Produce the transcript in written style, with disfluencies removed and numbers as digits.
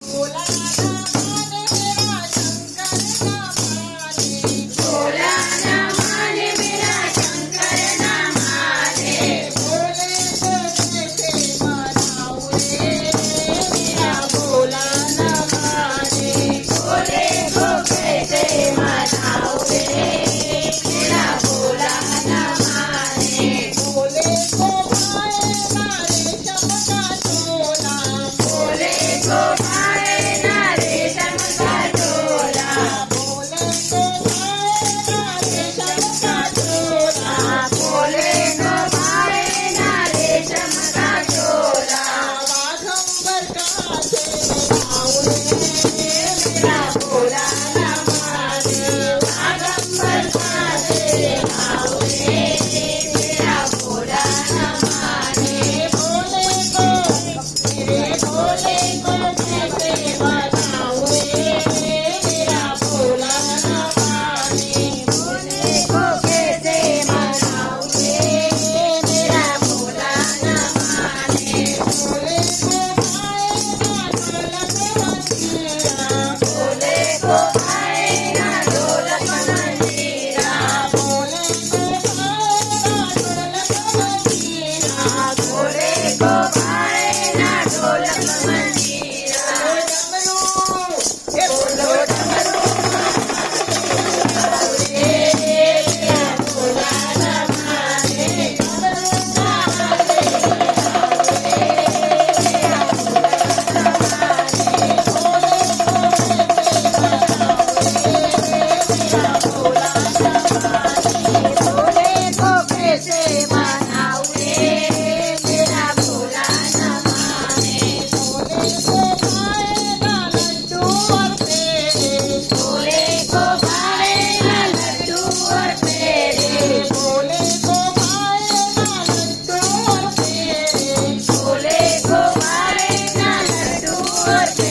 भोला ना माने मेरा शंकर ना माने, भोला ना माने मेरा शंकर ना माने, भोले को कैसे मनाऊं रे मेरा भोला ना माने, भोले को कैसे मनाऊं रे मेरा भोला ना माने, भोले को भाए ना रेशम का चोला, भोले को भाए ना रेशम का चोला, भोले को भाए ना रेशम का चोला, भोले को भाए ना रेशम का चोला, वाघंबर का से मनाऊं रे मेरा भोला ना माने, वाघंबर का से मनाऊं रे मेरा भोला ना माने, भोले को मेरे भोले को कैसे मनाऊं रे मेरा भोला ना माने, भोले को कैसे मनाऊं रे मेरा भोला ना माने, भोले को भाए ना ढोलक मंजीरा, भोले को भाए ना ढोलक मंजीरा, भोले को भाए ना ढोलक मंजीरा, भोले को भाए ना ढोलक मंजीरा, डमरू ये बोलो डमरू रे मेरा भोला ना माने, डमरू ना मेरा भोला ना माने, भोले को कैसे मनाऊं रे मेरा भोला ना माने, भोले को कैसे मनाऊं रे मेरा भोला ना माने, भोले को भाए ना लड्डू और पेड़े, भोले को भाए ना लड्डू और पेड़े, भोले को भाए ना लड्डू और पेड़े, भोले को भाए ना लड्डू और पेड़े,